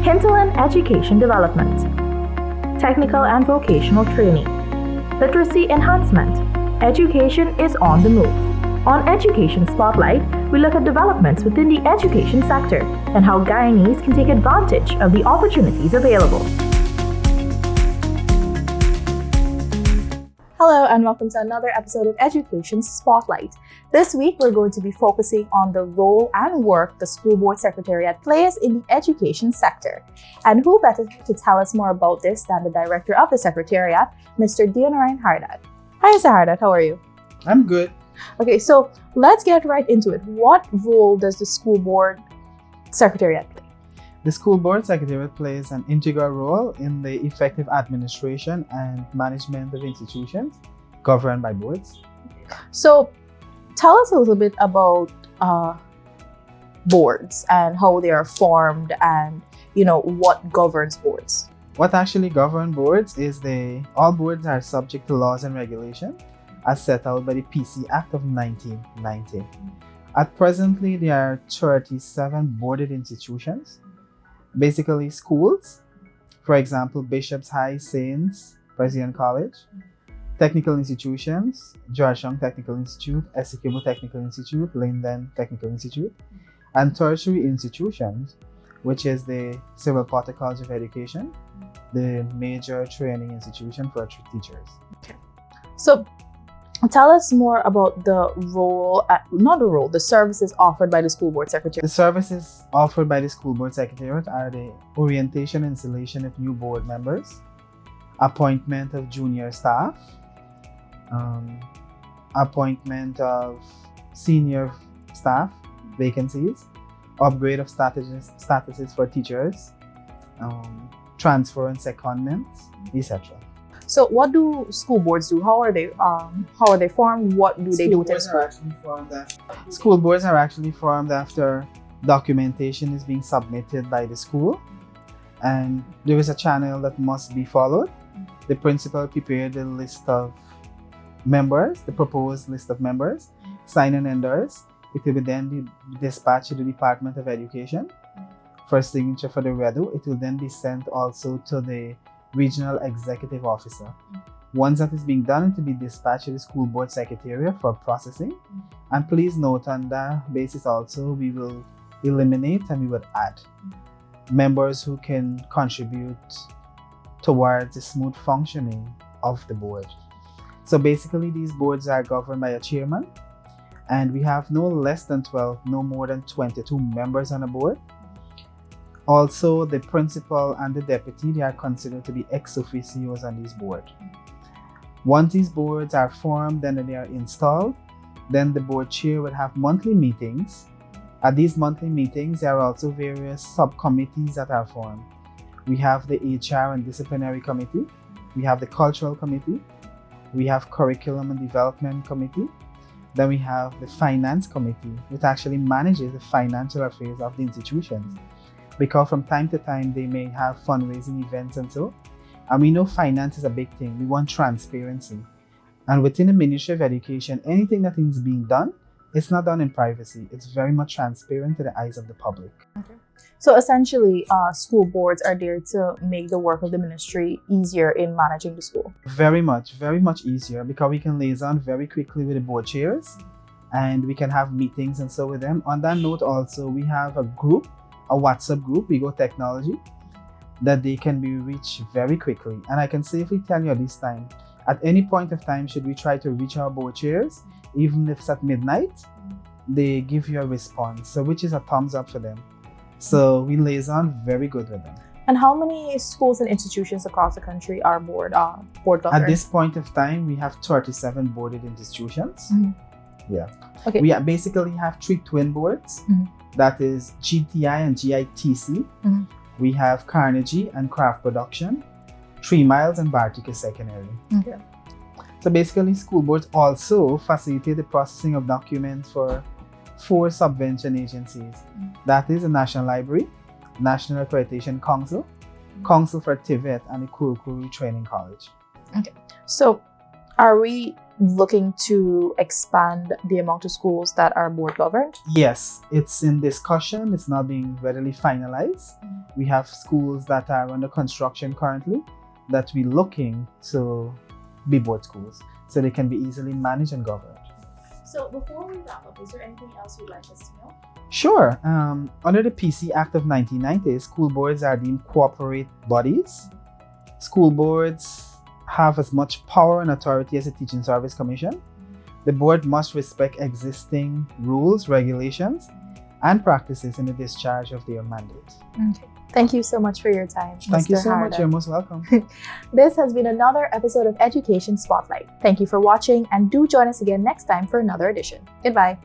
Hinterland Education Development, Technical and Vocational Training, Literacy Enhancement. Education is on the move. On Education Spotlight, we look at developments within the education sector and how Guyanese can take advantage of the opportunities available. Hello and welcome to another episode of Education Spotlight. This week we're going to be focusing on the role and work the School Board Secretariat plays in the education sector. And who better to tell us more about this than the Director of the Secretariat, Mr. Dionarayan Hardad. Hi Mr. Hardad, how are you? I'm good. Okay, so let's get right into it. What role does the School Board Secretariat play? The School Board Secretariat plays an integral role in the effective administration and management of institutions governed by boards. So tell us a little bit about boards and how they are formed and, what governs boards. What actually governs boards is all boards are subject to laws and regulations as set out by the PC Act of 1990. At presently, there are 37 boarded institutions. Basically schools, for example, Bishop's High Saints President College, technical institutions, Georgetown Technical Institute, Essequibo Technical Institute, Linden Technical Institute, and tertiary institutions, which is the Civil Potter College of Education, the major training institution for teachers. Okay. So tell us more about the services offered by the School Board Secretariat. The services offered by the School Board Secretariat are the orientation and installation of new board members, appointment of junior staff, appointment of senior staff vacancies, upgrade of statuses for teachers, transfer and secondments, etc. So what do school boards do? How are they formed? What do they do? School boards are actually formed after documentation is being submitted by the school, and there is a channel that must be followed. The principal prepared the list of members, the proposed list of members, sign and endorse. It will then be dispatched to the Department of Education for signature for the REDU. It will then be sent also to the Regional Executive Officer. Once that is being done, it will be dispatched to the School Board Secretariat for processing. And please note, on that basis also, we will eliminate and we will add members who can contribute towards the smooth functioning of the board. So basically, these boards are governed by a chairman, and we have no less than 12, no more than 22 members on a board. Also, the principal and the deputy, they are considered to be ex officios on this board. Once these boards are formed and they are installed, then the board chair will have monthly meetings. At these monthly meetings, there are also various subcommittees that are formed. We have the HR and Disciplinary Committee, we have the Cultural Committee, we have Curriculum and Development Committee, then we have the Finance Committee, which actually manages the financial affairs of the institutions. Because from time to time, they may have fundraising events and so. And we know finance is a big thing. We want transparency. And within the Ministry of Education, anything that is being done, it's not done in privacy. It's very much transparent to the eyes of the public. Okay. So essentially, school boards are there to make the work of the ministry easier in managing the school. Very much easier, because we can liaison very quickly with the board chairs and we can have meetings and so with them. On that note also, we have a WhatsApp group, WeGo Technology, that they can be reached very quickly. And I can safely tell you at this time, at any point of time, should we try to reach our board chairs, even if it's at midnight, they give you a response, so which is a thumbs up for them. So we liaison very good with them. And how many schools and institutions across the country are board governed? At this point of time, we have 37 boarded institutions. Mm-hmm. Yeah. Okay. We basically have 3 twin boards. Mm-hmm. That is GTI and GITC. Mm-hmm. We have Carnegie and Craft Production, 3 Miles and Bartica Secondary. Okay. So basically, school boards also facilitate the processing of documents for 4 subvention agencies. Mm-hmm. That is the National Library, National Accreditation Council, Council for TVET, and the Kurukuru Training College. Okay. So Are we looking to expand the amount of schools that are board governed? Yes, it's in discussion. It's not being readily finalized. We have schools that are under construction currently that we're looking to be board schools so they can be easily managed and governed. So before we wrap up, is there anything else you'd like us to know? Sure. Under the PC Act of 1990, school boards are deemed corporate bodies. School boards have as much power and authority as a Teaching Service Commission. The board must respect existing rules, regulations, and practices in the discharge of their mandate. Okay. Thank you so much for your time. Thank you Mr. so much. Harder. You're most welcome. This has been another episode of Education Spotlight. Thank you for watching, and do join us again next time for another edition. Goodbye.